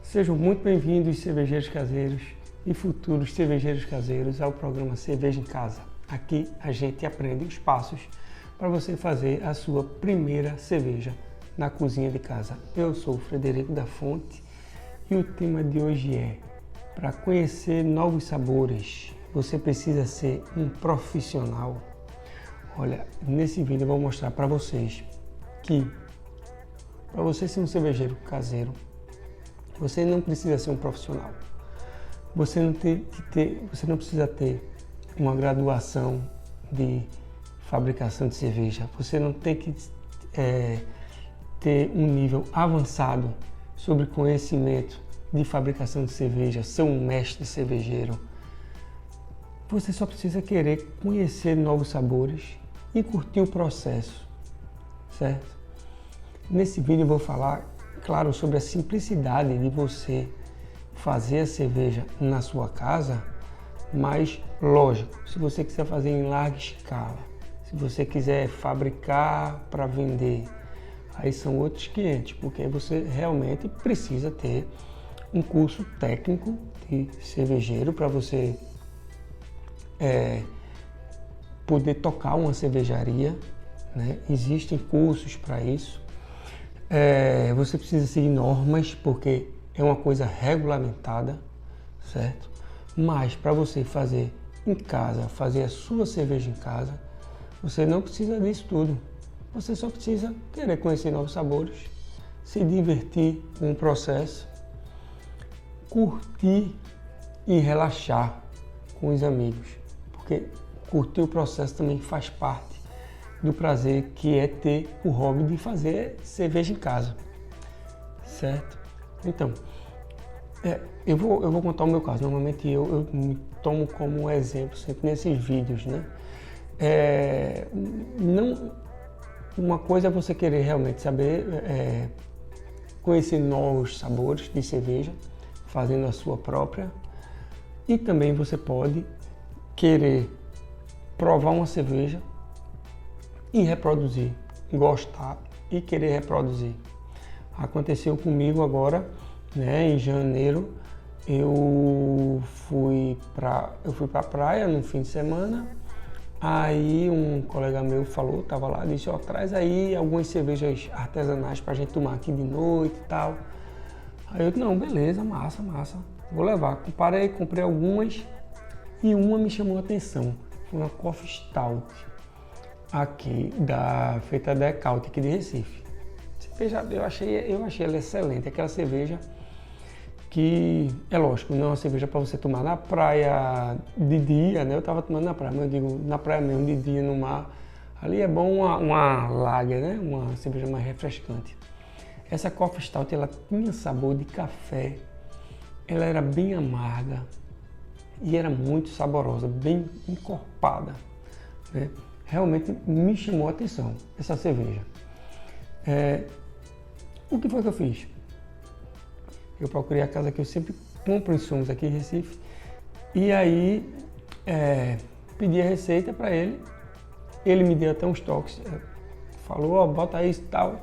Sejam muito bem-vindos, cervejeiros caseiros e futuros cervejeiros caseiros, ao programa Cerveja em Casa. Aqui a gente aprende os passos para você fazer a sua primeira cerveja na cozinha de casa. Eu sou o Frederico da Fonte e o tema de hoje é: para conhecer novos sabores, você precisa ser um profissional. Olha, nesse vídeo eu vou mostrar para vocês que para você ser um cervejeiro caseiro, você não precisa ser um profissional. Você não precisa ter uma graduação de fabricação de cerveja. Você não tem que ter um nível avançado sobre conhecimento de fabricação de cerveja, ser um mestre cervejeiro. Você só precisa querer conhecer novos sabores e curtir o processo, certo? Nesse vídeo eu vou falar, claro, sobre a simplicidade de você fazer a cerveja na sua casa, mas lógico, se você quiser fazer em larga escala, se você quiser fabricar para vender, aí são outros 500, porque você realmente precisa ter um curso técnico de cervejeiro para você poder tocar uma cervejaria, né? Existem cursos para isso. Você precisa seguir normas, porque é uma coisa regulamentada, certo? Mas para você fazer em casa, fazer a sua cerveja em casa, você não precisa disso tudo. Você só precisa querer conhecer novos sabores, se divertir com o processo, curtir e relaxar com os amigos, porque curtir o processo também faz parte do prazer que é ter o hobby de fazer cerveja em casa, certo? Então, eu vou contar o meu caso. Normalmente eu me tomo como exemplo sempre nesses vídeos, né? Uma coisa é você querer realmente saber, conhecer novos sabores de cerveja, fazendo a sua própria, e também você pode querer provar uma cerveja e reproduzir, gostar e querer reproduzir. Aconteceu comigo agora, né, em janeiro. Eu fui para a praia no fim de semana. Aí um colega meu falou, tava lá, disse: ó, traz aí algumas cervejas artesanais pra gente tomar aqui de noite e tal. Aí eu disse: não, beleza, massa, vou levar. Comprei algumas e uma me chamou a atenção. Foi uma Coffee Stout aqui, feita da Ecaute aqui de Recife. Cerveja, eu achei ela excelente, aquela cerveja que, é lógico, não é uma cerveja para você tomar na praia de dia, né? Eu estava tomando na praia, mas eu digo na praia mesmo, de dia no mar. Ali é bom uma lager, né? Uma cerveja mais refrescante. Essa Coffee Stout, ela tinha sabor de café, ela era bem amarga e era muito saborosa, bem encorpada, né? Realmente me chamou a atenção essa cerveja. O que foi que eu fiz? Eu procurei a casa que eu sempre compro insumos aqui em Recife, e aí pedi a receita para ele. Ele me deu até uns toques, falou: ó, bota isso e tal,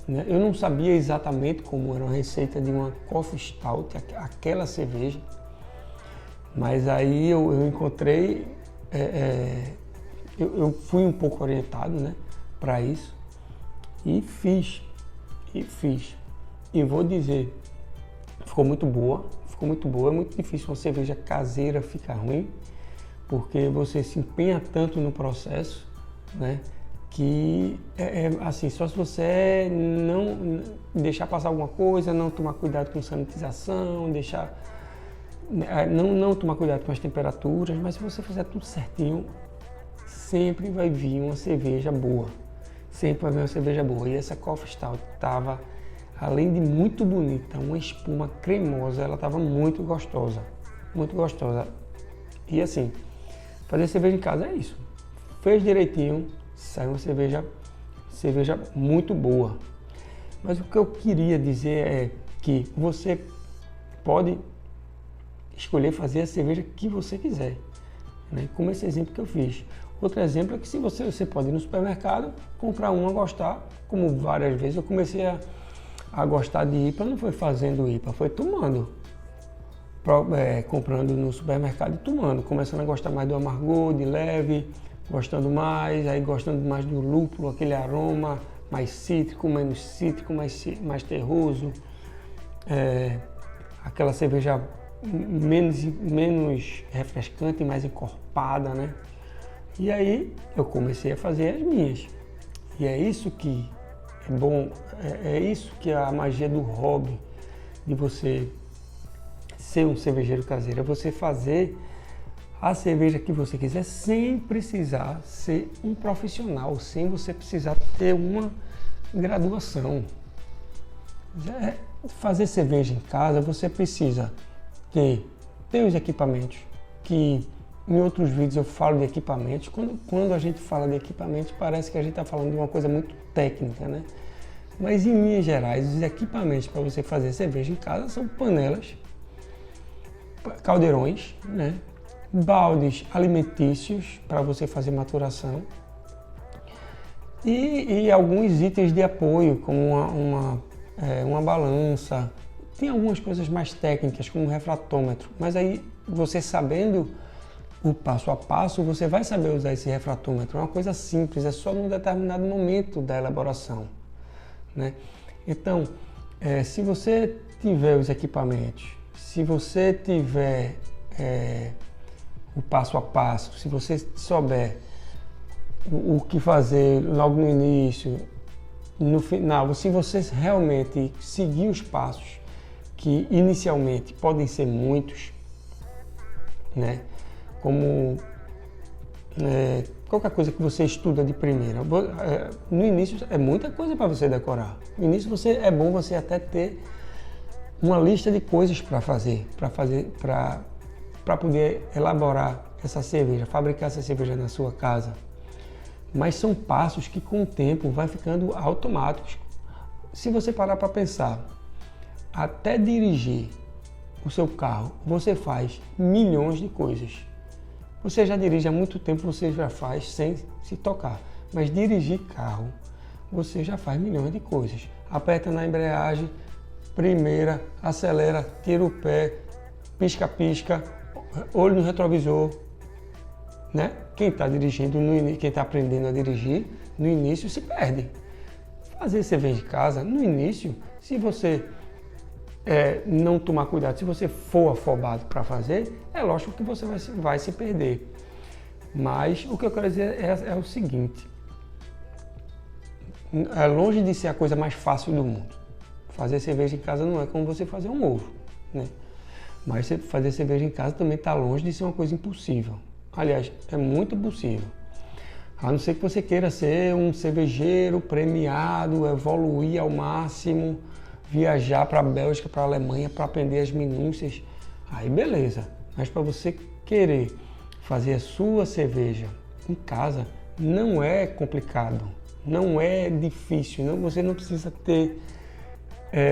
né? Eu não sabia exatamente como era a receita de uma Coffee Stout, aquela cerveja, mas aí eu encontrei, eu fui um pouco orientado, né, para isso, e fiz. E vou dizer, ficou muito boa. É muito difícil uma cerveja caseira ficar ruim, porque você se empenha tanto no processo, né, que assim, só se você não deixar passar alguma coisa, não tomar cuidado com sanitização, não tomar cuidado com as temperaturas, mas se você fizer tudo certinho, sempre vai vir uma cerveja boa. E essa Coffee Stout estava, além de muito bonita, uma espuma cremosa, ela estava muito gostosa. E assim, fazer cerveja em casa é isso. Fez direitinho, sai uma cerveja muito boa. Mas o que eu queria dizer é que você pode escolher fazer a cerveja que você quiser, né? Como esse exemplo que eu fiz. Outro exemplo é que se você pode ir no supermercado, comprar uma, gostar, como várias vezes eu comecei a gostar de IPA não foi fazendo IPA, foi tomando. Comprando no supermercado e tomando, começando a gostar mais do amargor, de leve, gostando mais, aí gostando mais do lúpulo, aquele aroma mais cítrico, mais terroso, aquela cerveja menos refrescante, mais encorpada, né? E aí eu comecei a fazer as minhas. E é isso que é bom, é isso que é a magia do hobby, de você ser um cervejeiro caseiro, é você fazer a cerveja que você quiser sem precisar ser um profissional, sem você precisar ter uma graduação. Fazer cerveja em casa, você precisa ter os equipamentos, que em outros vídeos eu falo de equipamentos. Quando a gente fala de equipamentos, parece que a gente está falando de uma coisa muito técnica, né? Mas em linhas gerais, os equipamentos para você fazer cerveja em casa são panelas, caldeirões, né? Baldes alimentícios para você fazer maturação e alguns itens de apoio, como uma balança. Tem algumas coisas mais técnicas, como um refratômetro, mas aí você sabendo o passo a passo, você vai saber usar esse refratômetro. É uma coisa simples, é só num determinado momento da elaboração, né? Então, se você tiver os equipamentos, se você tiver o passo a passo, se você souber o que fazer logo no início, no final, se você realmente seguir os passos, que inicialmente podem ser muitos, né? Como qualquer coisa que você estuda de primeira, no início é muita coisa para você decorar. No início é bom você até ter uma lista de coisas para poder elaborar essa cerveja, fabricar essa cerveja na sua casa. Mas são passos que com o tempo vai ficando automáticos. Se você parar para pensar, até dirigir o seu carro, você faz milhões de coisas. Você já dirige há muito tempo, você já faz sem se tocar. Mas dirigir carro, você já faz milhões de coisas. Aperta na embreagem, primeira, acelera, tira o pé, pisca-pisca, olho no retrovisor, né? Quem está dirigindo, quem está aprendendo a dirigir, no início se perde. Fazer cerveja de casa, no início, se você não tomar cuidado, se você for afobado para fazer, é lógico que você vai se perder. Mas o que eu quero dizer é o seguinte, é longe de ser a coisa mais fácil do mundo. Fazer cerveja em casa não é como você fazer um ovo, né? Mas fazer cerveja em casa também está longe de ser uma coisa impossível. Aliás, é muito possível. A não ser que você queira ser um cervejeiro premiado, evoluir ao máximo, viajar para a Bélgica, para a Alemanha, para aprender as minúcias. Aí beleza. Mas para você querer fazer a sua cerveja em casa, não é complicado, não é difícil. Você não precisa ter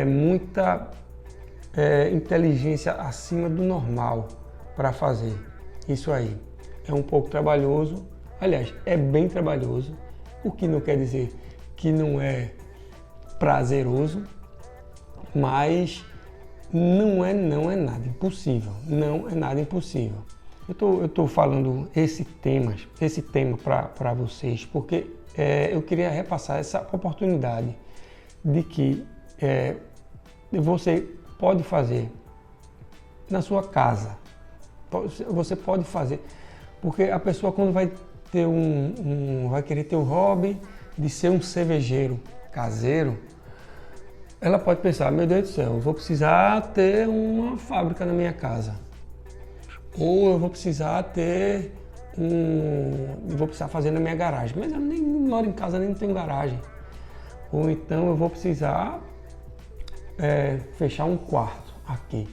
muita inteligência acima do normal para fazer isso aí. É um pouco trabalhoso, aliás, é bem trabalhoso, o que não quer dizer que não é prazeroso, mas não é nada impossível, não é nada impossível. Eu estou falando esse tema para vocês porque eu queria repassar essa oportunidade de que você pode fazer na sua casa. Você pode fazer, porque a pessoa quando vai ter vai querer ter o hobby de ser um cervejeiro caseiro, ela pode pensar, meu Deus do céu, eu vou precisar ter uma fábrica na minha casa. Ou eu vou precisar vou precisar fazer na minha garagem. Mas eu nem moro em casa, nem não tenho garagem. Ou então eu vou precisar fechar um quarto aqui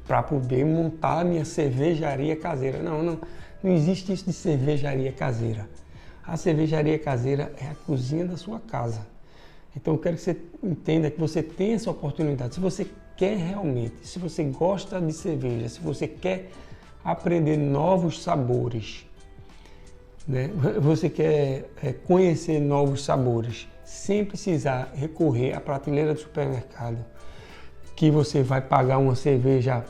para poder montar a minha cervejaria caseira. Não existe isso de cervejaria caseira. A cervejaria caseira é a cozinha da sua casa. Então eu quero que você entenda que você tem essa oportunidade. Se você quer realmente, se você gosta de cerveja, se você quer aprender novos sabores, né? Você quer conhecer novos sabores, sem precisar recorrer à prateleira do supermercado, que você vai pagar uma cerveja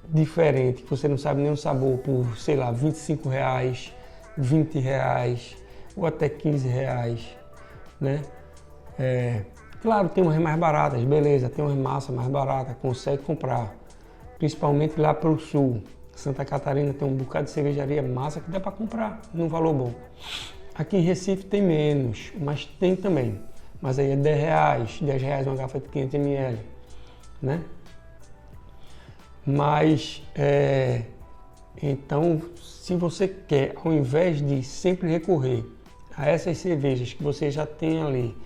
diferente, que você não sabe nem o sabor, por, sei lá, R$25, R$20 ou até R$15, né? Claro, tem umas mais baratas, beleza, tem umas massas mais baratas, consegue comprar, principalmente lá para o sul. Santa Catarina tem um bocado de cervejaria massa que dá para comprar num valor bom. Aqui em Recife tem menos, mas tem também. Mas aí é R$10, R$10 uma garrafa de 500 ml, né? Mas, então, se você quer, ao invés de sempre recorrer a essas cervejas que você já tem ali,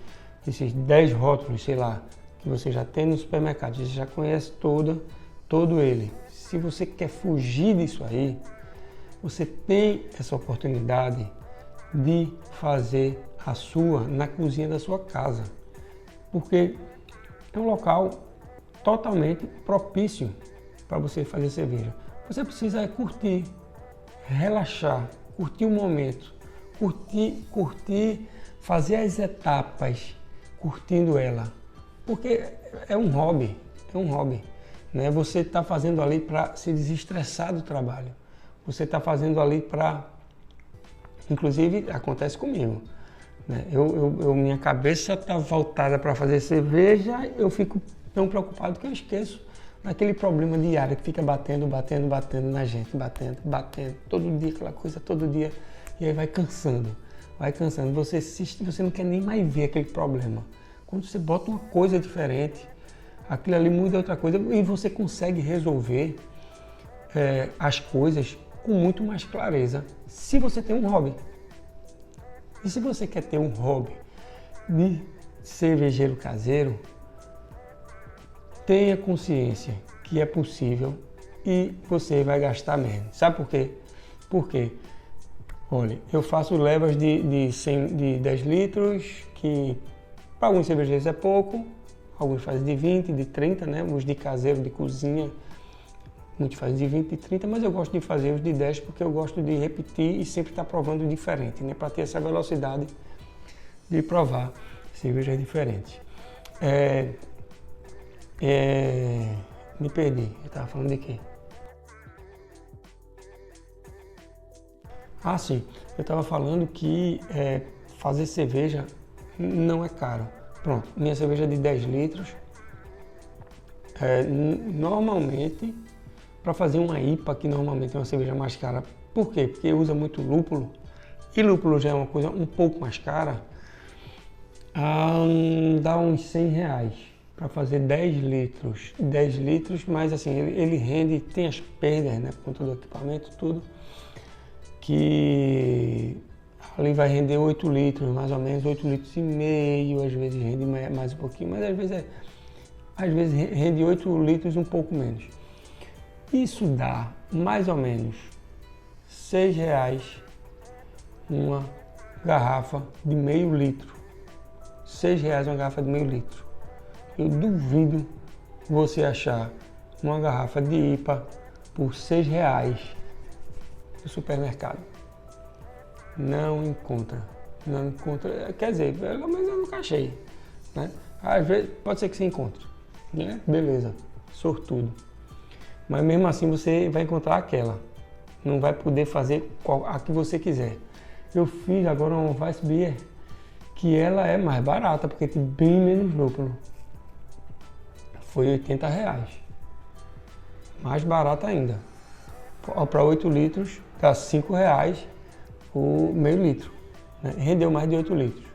esses 10 rótulos, sei lá, que você já tem no supermercado, você já conhece todo ele. Se você quer fugir disso aí, você tem essa oportunidade de fazer a sua na cozinha da sua casa, porque é um local totalmente propício para você fazer cerveja. Você precisa curtir, relaxar, curtir o momento, curtir, fazer as etapas, curtindo ela, porque é um hobby, né? Você está fazendo ali para se desestressar do trabalho, você está fazendo ali para, inclusive acontece comigo, né? Minha cabeça está voltada para fazer cerveja, eu fico tão preocupado que eu esqueço daquele problema diário que fica batendo na gente, batendo, todo dia aquela coisa, todo dia, e aí vai cansando, você não quer nem mais ver aquele problema. Quando você bota uma coisa diferente, aquilo ali muda outra coisa e você consegue resolver as coisas com muito mais clareza, se você tem um hobby. E se você quer ter um hobby de cervejeiro caseiro, tenha consciência que é possível e você vai gastar menos. Sabe por quê? Por quê? Olha, eu faço levas de 10 litros, que para alguns cervejeiros é pouco, alguns fazem de 20, de 30, né? Os de caseiro, de cozinha, muitos fazem de 20 e 30, mas eu gosto de fazer os de 10 porque eu gosto de repetir e sempre estar provando diferente, né? Para ter essa velocidade de provar cervejas diferentes. Me perdi, eu estava falando de quê? Ah, sim, eu estava falando que fazer cerveja não é caro. Pronto, minha cerveja de 10 litros, normalmente, para fazer uma IPA, que normalmente é uma cerveja mais cara, por quê? Porque usa muito lúpulo, e lúpulo já é uma coisa um pouco mais cara, dá uns R$100 para fazer 10 litros. 10 litros, mas assim, ele rende, tem as perdas, né, por conta do equipamento, tudo, que ali vai render 8 litros, mais ou menos, 8 litros e meio, às vezes rende mais um pouquinho, mas às vezes rende 8 litros um pouco menos. Isso dá mais ou menos R$6 uma garrafa de meio litro. R$6 uma garrafa de meio litro. Eu duvido você achar uma garrafa de IPA por R$6 no supermercado. Não encontra, quer dizer, mas eu nunca achei, né? Às vezes pode ser que você encontre, né? Beleza, sortudo. Mas mesmo assim você vai encontrar aquela, não vai poder fazer a que você quiser. Eu fiz agora uma Weissbier, que ela é mais barata, porque tem bem menos lúpulo. Foi R$80. Mais barata ainda. Para 8 litros, dá R$5 o meio litro. Né? Rendeu mais de 8 litros.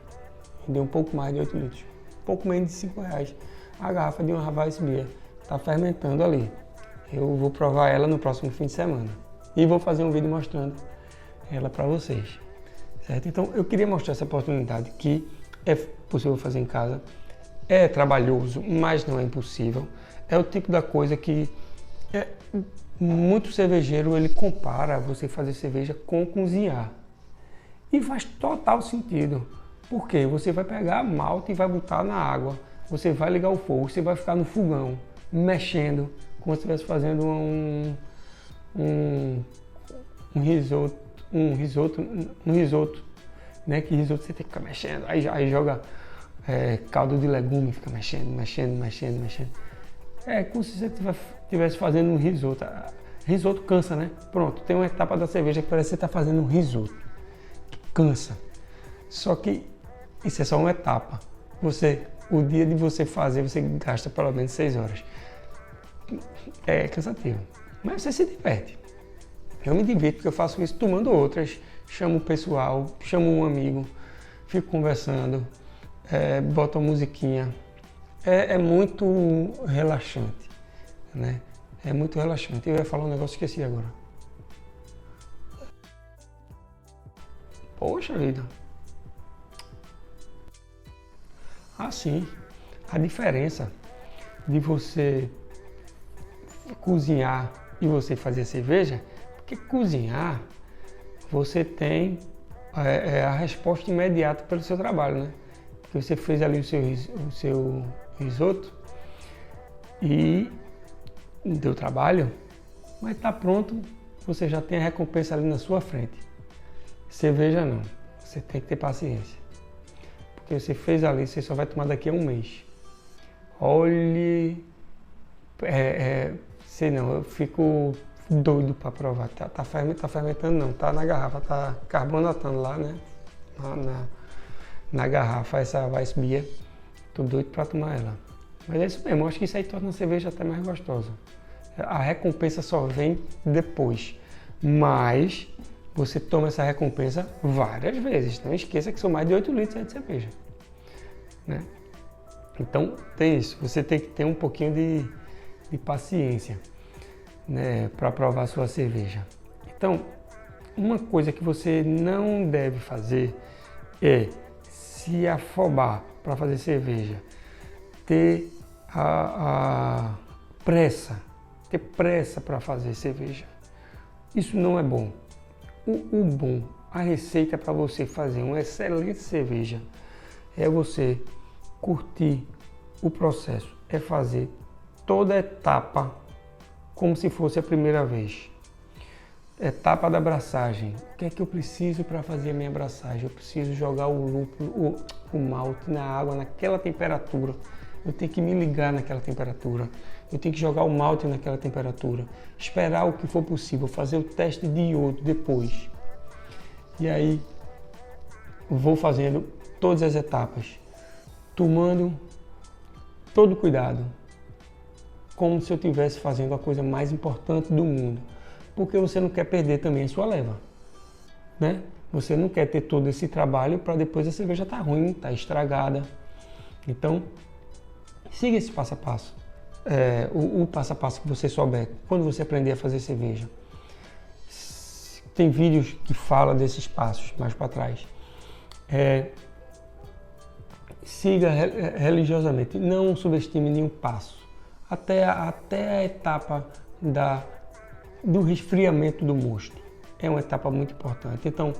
Rendeu um pouco mais de 8 litros. Um pouco menos de R$5 a garrafa de uma Weissbier. Está fermentando ali. Eu vou provar ela no próximo fim de semana. E vou fazer um vídeo mostrando ela para vocês. Certo? Então eu queria mostrar essa oportunidade que é possível fazer em casa. É trabalhoso, mas não é impossível. É o tipo da coisa que muito cervejeiro ele compara você fazer cerveja com cozinhar. E faz total sentido. Por quê? Você vai pegar a malta e vai botar na água. Você vai ligar o fogo, você vai ficar no fogão, mexendo, como se estivesse fazendo um risoto, né? Que risoto você tem que ficar mexendo, aí joga caldo de legume, fica mexendo. É como se você estivesse fazendo um risoto. Risoto cansa, né? Pronto, tem uma etapa da cerveja que parece que você está fazendo um risoto. Cansa. Só que isso é só uma etapa. O dia de você fazer, você gasta pelo menos 6 horas. É cansativo, mas você se diverte. Eu me divirto porque eu faço isso tomando outras. Chamo o pessoal, chamo um amigo, fico conversando, boto uma musiquinha. É muito relaxante, né? É muito relaxante. Eu ia falar um negócio, esqueci agora. Poxa vida. Sim. A diferença de você cozinhar e você fazer cerveja, porque cozinhar você tem a resposta imediata pelo seu trabalho, né? Porque você fez ali o seu risoto e deu trabalho, mas está pronto, você já tem a recompensa ali na sua frente. Cerveja não, você tem que ter paciência, porque você fez ali, você só vai tomar daqui a um mês. Olhe, sei não, eu fico doido para provar. Tá fermentando não, tá na garrafa, tá carbonatando lá, né? Na garrafa, essa Weissbier. Tô doido para tomar ela. Mas é isso mesmo, eu acho que isso aí torna a cerveja até mais gostosa. A recompensa só vem depois, mas você toma essa recompensa várias vezes. Não esqueça que são mais de 8 litros de cerveja, né? Então tem isso, você tem que ter um pouquinho de paciência, né, para provar a sua cerveja. Então, uma coisa que você não deve fazer é se afobar para fazer cerveja, ter ter pressa para fazer cerveja. Isso não é bom. O bom, a receita para você fazer uma excelente cerveja é você curtir o processo, é fazer toda a etapa como se fosse a primeira vez. Etapa da abraçagem. O que é que eu preciso para fazer a minha abraçagem? Eu preciso jogar o lúpulo, o malte na água naquela temperatura. Eu tenho que me ligar naquela temperatura. Eu tenho que jogar o malte naquela temperatura. Esperar o que for possível, fazer o teste de iodo depois. E aí vou fazendo todas as etapas, tomando todo cuidado, como se eu estivesse fazendo a coisa mais importante do mundo, porque você não quer perder também a sua leva, né? Você não quer ter todo esse trabalho para depois a cerveja estar ruim, estar estragada. Então, siga esse passo a passo, o passo a passo que você souber quando você aprender a fazer cerveja. Tem vídeos que falam desses passos mais para trás. Siga religiosamente, não subestime nenhum passo. Até a etapa do resfriamento do mosto. É uma etapa muito importante. Então,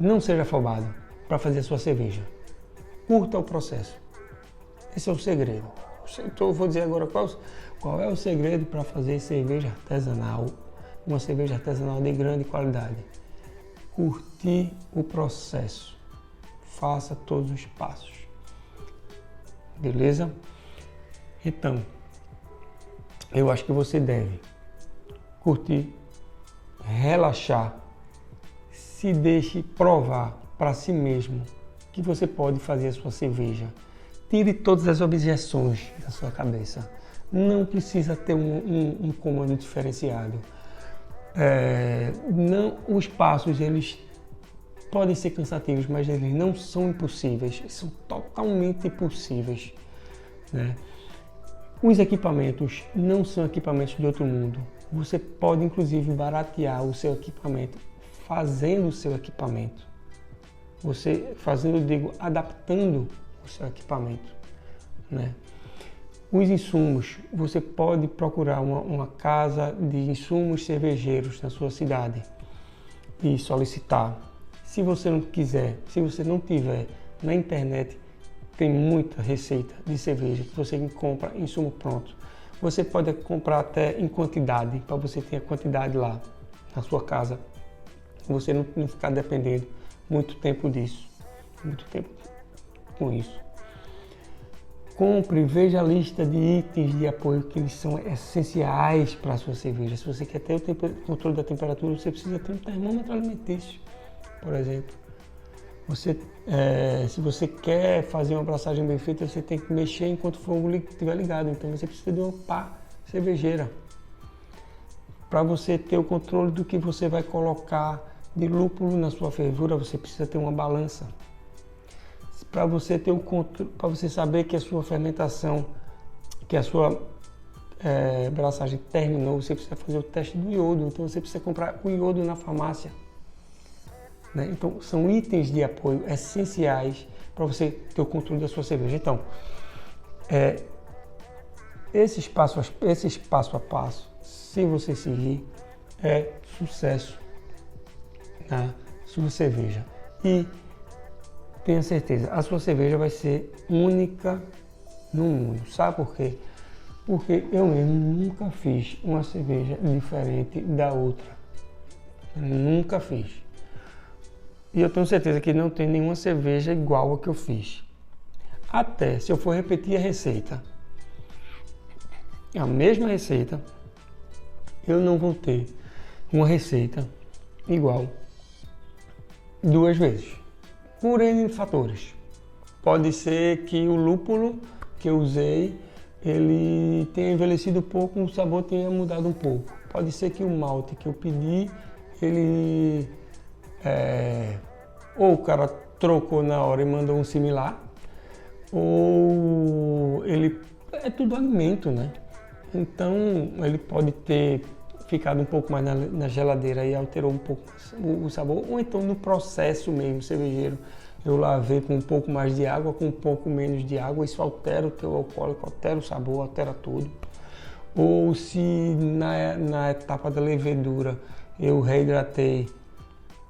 não seja afobado para fazer a sua cerveja. Curta o processo. Esse é o segredo. Então, eu vou dizer agora qual é o segredo para fazer cerveja artesanal, uma cerveja artesanal de grande qualidade. Curtir o processo. Faça todos os passos. Beleza? Então, eu acho que você deve curtir, relaxar, se deixe provar para si mesmo que você pode fazer a sua cerveja. Tire todas as objeções da sua cabeça. Não precisa ter um comando diferenciado. Os passos, eles podem ser cansativos, mas eles não são impossíveis, são totalmente possíveis, né? Os equipamentos não são equipamentos de outro mundo. Você pode, inclusive, baratear o seu equipamento fazendo o seu equipamento. Você adaptando o seu equipamento, né? Os insumos, você pode procurar uma casa de insumos cervejeiros na sua cidade e solicitar. Se você não quiser, se você não tiver na internet, tem muita receita de cerveja que você compra insumo pronto. Você pode comprar até em quantidade, para você ter a quantidade lá na sua casa. Você não ficar dependendo muito tempo disso, muito tempo com isso. compre, veja a lista de itens de apoio que eles são essenciais para a sua cerveja. Se você quer ter o controle da temperatura, você precisa ter um termômetro alimentício, por exemplo. Se você quer fazer uma braçagem bem feita, você tem que mexer enquanto o fogo estiver ligado. Então você precisa de uma pá cervejeira. Para você ter o controle do que você vai colocar de lúpulo na sua fervura, você precisa ter uma balança. Para você ter o controle, para você saber que a sua fermentação, que a sua braçagem terminou, você precisa fazer o teste do iodo. Então você precisa comprar o iodo na farmácia. Né? Então são itens de apoio essenciais para você ter o controle da sua cerveja. Então, esses passo a passo, se você seguir, é sucesso na sua cerveja. E tenha certeza, a sua cerveja vai ser única no mundo. Sabe por quê? Porque eu mesmo nunca fiz uma cerveja diferente da outra. Nunca fiz. E eu tenho certeza que não tem nenhuma cerveja igual a que eu fiz. Até se eu for repetir a receita, a mesma receita, eu não vou ter uma receita igual 2 vezes. Por N fatores. Pode ser que o lúpulo que eu usei, ele tenha envelhecido um pouco, o sabor tenha mudado um pouco. Pode ser que o malte que eu pedi, ele ou o cara trocou na hora e mandou um similar, ou ele é tudo alimento, né? Então ele pode ter ficado um pouco mais na geladeira e alterou um pouco o sabor, ou então no processo mesmo cervejeiro, eu lavei com um pouco mais de água, com um pouco menos de água, isso altera o teu alcoólico, altera o sabor, altera tudo. Ou se na etapa da levedura eu reidratei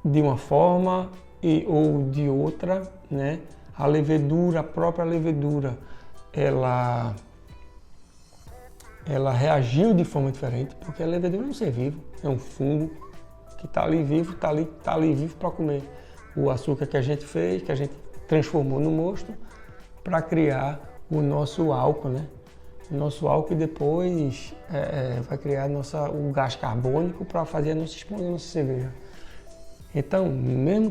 de uma forma ou de outra, né? A própria levedura, ela reagiu de forma diferente, porque a levedura é um ser vivo, é um fungo que está ali vivo, está ali vivo para comer o açúcar que a gente fez, que a gente transformou no mosto, para criar o nosso álcool, né? O nosso álcool, e depois vai criar o gás carbônico para fazer a nossa espuma, a nossa cerveja. Então, mesmo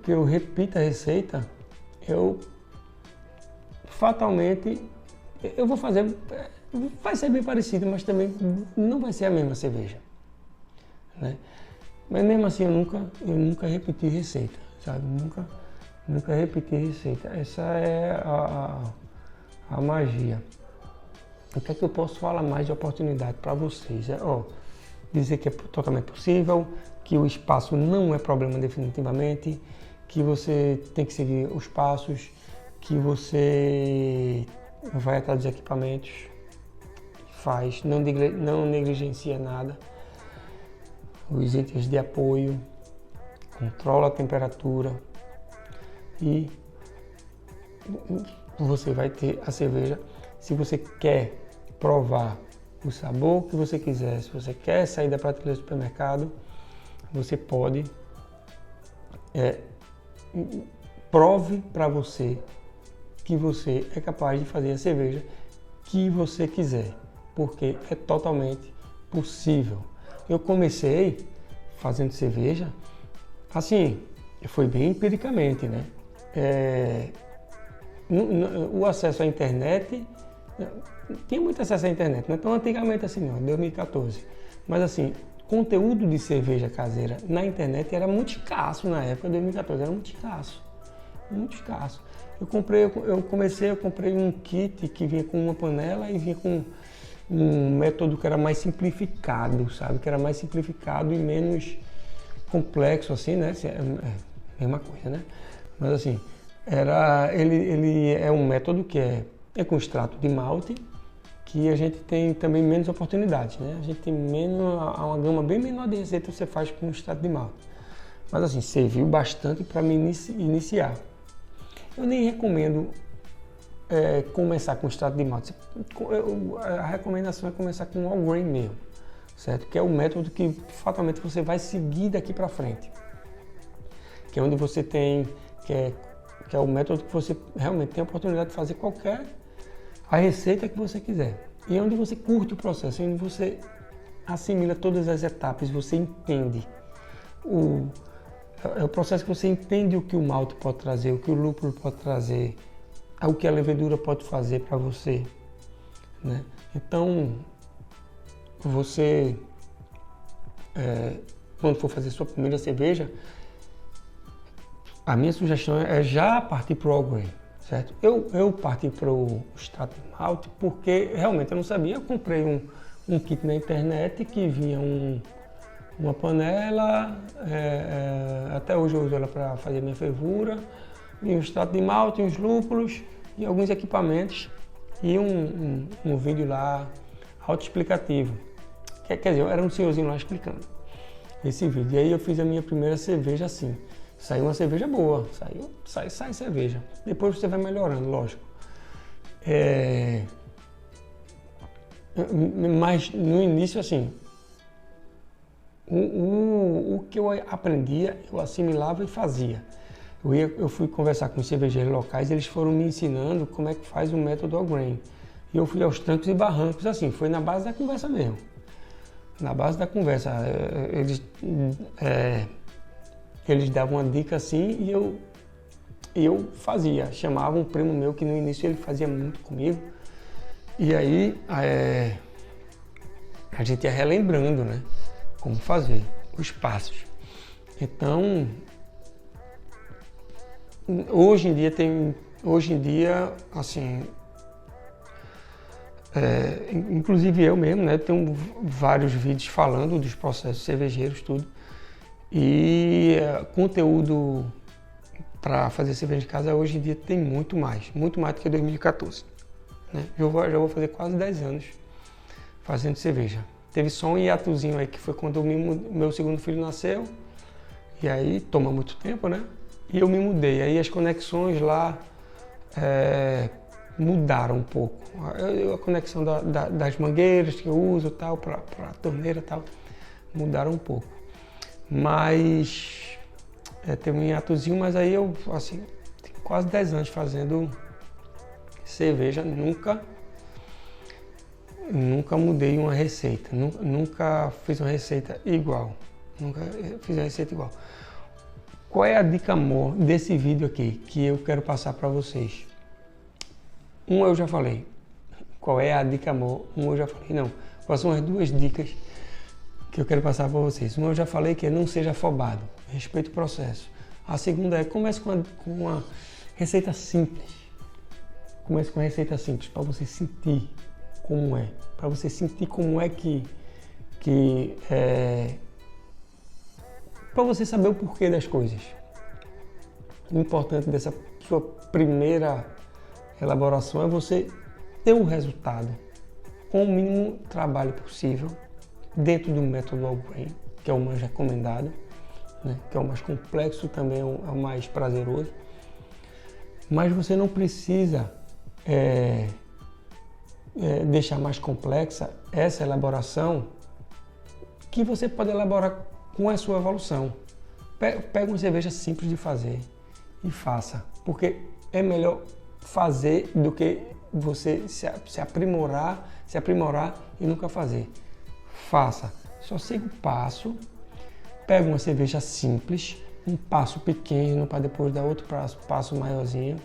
que eu repita a receita, fatalmente eu vou fazer, vai ser bem parecido, mas também não vai ser a mesma cerveja, né? Mas mesmo assim eu nunca repeti receita, sabe? Nunca repeti receita. Essa é a magia. O que é que eu posso falar mais de oportunidade para vocês? Dizer que é totalmente possível, que o espaço não é problema definitivamente, que você tem que seguir os passos, que você vai atrás dos equipamentos, faz, não negligencia nada, os itens de apoio, controla a temperatura e você vai ter a cerveja. Se você quer provar o sabor que você quiser, se você quer sair da prateleira do supermercado, você pode, prove para você que você é capaz de fazer a cerveja que você quiser, porque é totalmente possível. Eu comecei fazendo cerveja, assim, foi bem empiricamente, né? O acesso à internet, tinha muito acesso à internet, não é tão antigamente assim não, em 2014, mas assim, conteúdo de cerveja caseira na internet era muito escasso na época de 2014, era muito escasso. Eu comprei um kit que vinha com uma panela e vinha com um método que era mais simplificado, sabe? Que era mais simplificado e menos complexo, assim, né? É a mesma coisa, né? Mas assim, ele é um método que é com extrato de malte, que a gente tem também menos oportunidades, né? A gente tem uma gama bem menor de receita que você faz com extrato de malte. Mas assim, serviu bastante para me iniciar. Eu nem recomendo começar com extrato de malte. A recomendação é começar com all grain mesmo, certo? Que é o método que fatalmente você vai seguir daqui para frente. Que é onde você tem, que é o método que você realmente tem a oportunidade de fazer qualquer a receita que você quiser. E é onde você curte o processo, é onde você assimila todas as etapas, você entende é o processo que você entende o que o malte pode trazer, o que o lúpulo pode trazer, o que a levedura pode fazer para você, né? Então, você, quando for fazer sua primeira cerveja, a minha sugestão é já partir para o all grain, certo? Eu parti para o extrato de malte porque realmente eu não sabia. Eu comprei um kit na internet que vinha uma panela, até hoje eu uso ela para fazer minha fervura, e um extrato de malte, uns lúpulos e alguns equipamentos e um vídeo lá autoexplicativo. Quer dizer, era um senhorzinho lá explicando esse vídeo. E aí eu fiz a minha primeira cerveja assim. Saiu uma cerveja boa, sai cerveja. Depois você vai melhorando, lógico. Mas no início, assim, o que eu aprendia, eu assimilava e fazia. Eu fui conversar com os cervejeiros locais, eles foram me ensinando como é que faz o método all grain. E eu fui aos trancos e barrancos, assim, foi na base da conversa mesmo. Na base da conversa, eles davam uma dica assim e eu fazia. Chamava um primo meu que no início ele fazia muito comigo. E aí a gente ia relembrando, né? Como fazer, os passos. Então, hoje em dia, assim, inclusive eu mesmo, né? Tenho vários vídeos falando dos processos cervejeiros, tudo. E conteúdo para fazer cerveja de casa hoje em dia tem muito mais do que 2014. Né? Já vou fazer quase 10 anos fazendo cerveja. Teve só um hiatozinho aí que foi quando meu segundo filho nasceu, e aí toma muito tempo, né? E eu me mudei, aí as conexões lá mudaram um pouco. A conexão das mangueiras que eu uso tal, para a torneira e tal, mudaram um pouco. Mas teve um hiatozinho, mas aí eu, assim, tenho quase 10 anos fazendo cerveja, nunca mudei uma receita, nunca fiz uma receita igual, Qual é a dica amor desse vídeo aqui que eu quero passar para vocês? Eu já falei. Qual é a dica amor? Eu já falei. Não, quais são as duas dicas que eu quero passar para vocês? Eu já falei que é não seja afobado, respeite o processo. A segunda é comece com uma receita simples. Comece com uma receita simples para você sentir como é, para você sentir como é para você saber o porquê das coisas. O importante dessa sua primeira elaboração é você ter um resultado com o mínimo trabalho possível dentro do método all grain, que é o mais recomendado, né? Que é o mais complexo, também é o mais prazeroso. Mas você não precisa deixar mais complexa essa elaboração, que você pode elaborar com a sua evolução. Pega uma cerveja simples de fazer e faça, porque é melhor fazer do que você se aprimorar e nunca fazer. Faça, só siga o passo, pega uma cerveja simples, um passo pequeno para depois dar outro passo maiorzinho,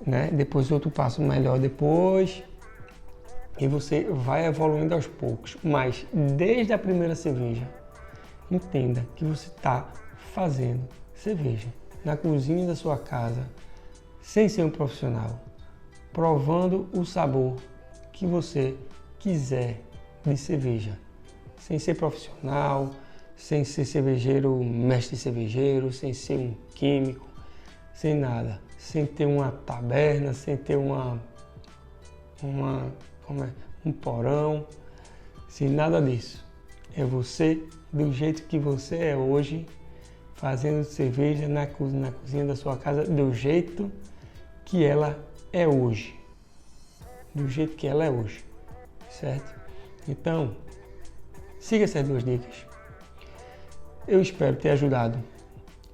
né? Depois outro passo melhor depois, e você vai evoluindo aos poucos. Mas desde a primeira cerveja, entenda que você está fazendo cerveja na cozinha da sua casa, sem ser um profissional, provando o sabor que você quiser de cerveja, sem ser profissional, sem ser cervejeiro, mestre cervejeiro, sem ser um químico, sem nada, sem ter uma taberna, sem ter um porão, sem nada disso. É você do jeito que você é hoje, fazendo cerveja na cozinha da sua casa, do jeito que ela é hoje. Do jeito que ela é hoje, certo? Então, siga essas duas dicas. Eu espero ter ajudado.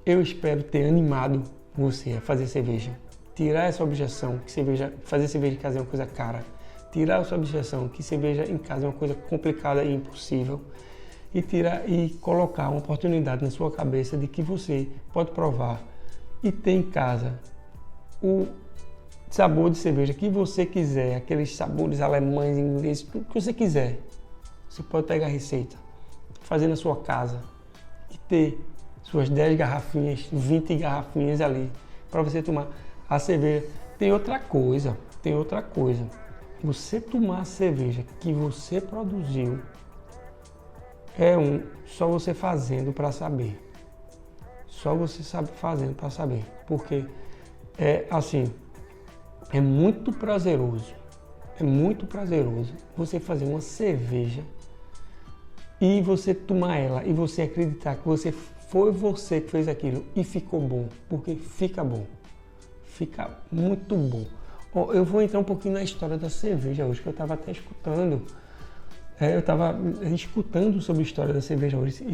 Eu espero ter animado você a fazer cerveja. tirar essa objeção que cerveja, fazer cerveja em casa é uma coisa cara, tirar essa objeção que cerveja em casa é uma coisa complicada e impossível, e colocar uma oportunidade na sua cabeça de que você pode provar e ter em casa o sabor de cerveja que você quiser, aqueles sabores alemães, ingleses, tudo que você quiser. Você pode pegar a receita, fazer na sua casa e ter suas 10 garrafinhas, 20 garrafinhas ali para você tomar a cerveja. Tem outra coisa. Você tomar a cerveja que você produziu só você fazendo para saber. Só você sabe fazendo para saber. Porque é muito prazeroso. É muito prazeroso você fazer uma cerveja e você tomar ela e você acreditar que foi você que fez aquilo e ficou bom. Porque fica bom. Fica muito bom. Eu vou entrar um pouquinho na história da cerveja hoje, que eu estava até escutando. Eu estava escutando sobre a história da cerveja hoje.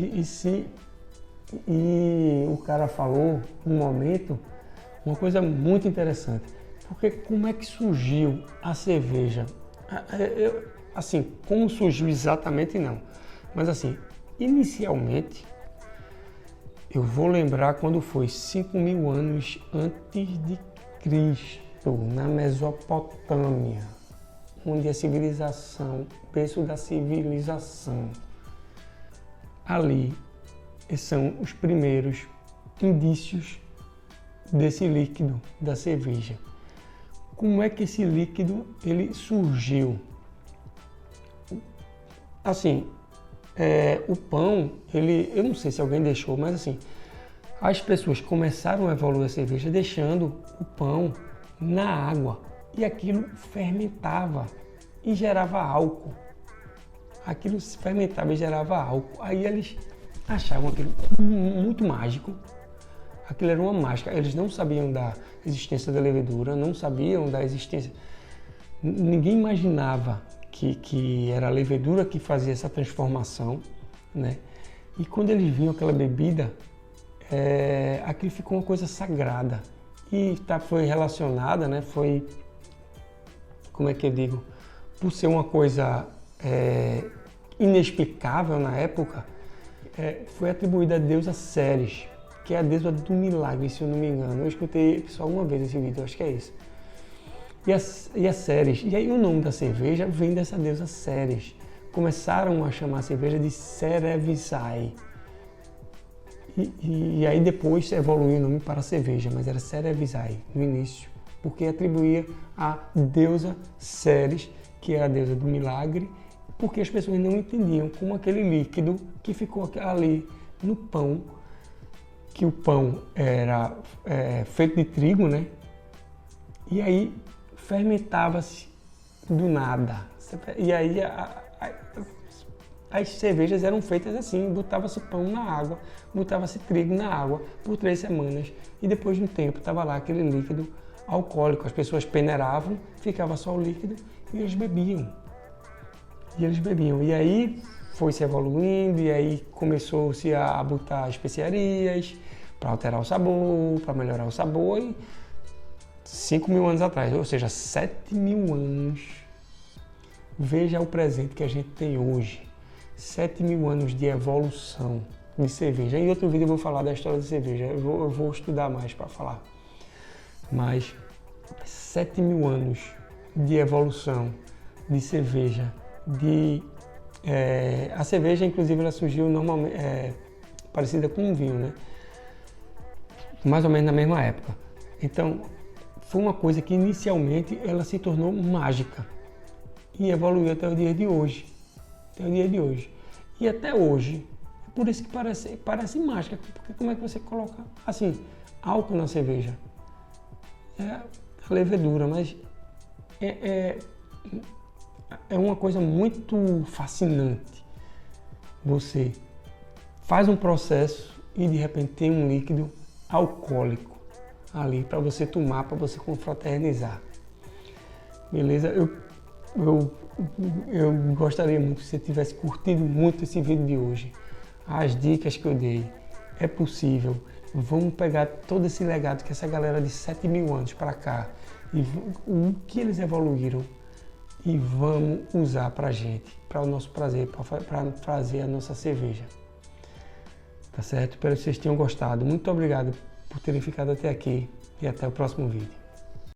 E o cara falou, num momento, uma coisa muito interessante. Porque como é que surgiu a cerveja? Assim, como surgiu exatamente não. Mas assim, inicialmente, eu vou lembrar quando foi 5.000 anos antes de Cristo, na Mesopotâmia, onde a civilização, berço da civilização, ali são os primeiros indícios desse líquido da cerveja. Como é que esse líquido ele surgiu? Assim, o pão, eu não sei se alguém deixou, mas assim, as pessoas começaram a evoluir a cerveja deixando o pão na água e aquilo fermentava e gerava álcool. Aquilo fermentava e gerava álcool. Aí eles achavam aquilo muito mágico. Aquilo era uma mágica. Eles não sabiam da existência da levedura, não sabiam da existência. Ninguém imaginava que era a levedura que fazia essa transformação, né? E quando eles viam aquela bebida, aquilo ficou uma coisa sagrada. E foi relacionada, né? Foi, como é que eu digo? Por ser uma coisa inexplicável na época, foi atribuída a deusa Ceres, que é a deusa do milagre, se eu não me engano. Eu escutei só uma vez esse vídeo, acho que é isso. E a Ceres, e aí o nome da cerveja vem dessa deusa Ceres. Começaram a chamar a cerveja de Cerevisiae. E aí depois evoluiu o nome para cerveja, mas era Cerevisiae no início, porque atribuía a deusa Ceres, que era a deusa do milagre, porque as pessoas não entendiam como aquele líquido que ficou ali no pão, que o pão era feito de trigo, né? E aí fermentava-se do nada. E aí as cervejas eram feitas assim, botava-se pão na água, botava-se trigo na água por 3 semanas e depois de um tempo estava lá aquele líquido alcoólico. As pessoas peneiravam, ficava só o líquido e eles bebiam. E aí foi se evoluindo e aí começou-se a botar especiarias para alterar o sabor, para melhorar o sabor. E 5.000 anos atrás, ou seja, 7.000 anos. Veja o presente que a gente tem hoje. 7.000 anos de evolução de cerveja. Em outro vídeo eu vou falar da história da cerveja. Eu vou estudar mais para falar. Mas 7.000 anos de evolução de cerveja. A cerveja, inclusive, ela surgiu normalmente parecida com um vinho, né? Mais ou menos na mesma época. Então, foi uma coisa que inicialmente ela se tornou mágica e evoluiu até o dia de hoje. E até hoje, é por isso que parece mágica, porque como é que você coloca, assim, álcool na cerveja? É a levedura, mas é uma coisa muito fascinante. Você faz um processo e de repente tem um líquido alcoólico ali para você tomar, para você confraternizar. Beleza? Eu gostaria muito que você tivesse curtido muito esse vídeo de hoje. As dicas que eu dei. É possível. Vamos pegar todo esse legado que essa galera de 7.000 anos para cá, e o que eles evoluíram, e vamos usar para a gente, para o nosso prazer, para fazer a nossa cerveja. Tá certo? Espero que vocês tenham gostado. Muito obrigado por terem ficado até aqui e até o próximo vídeo.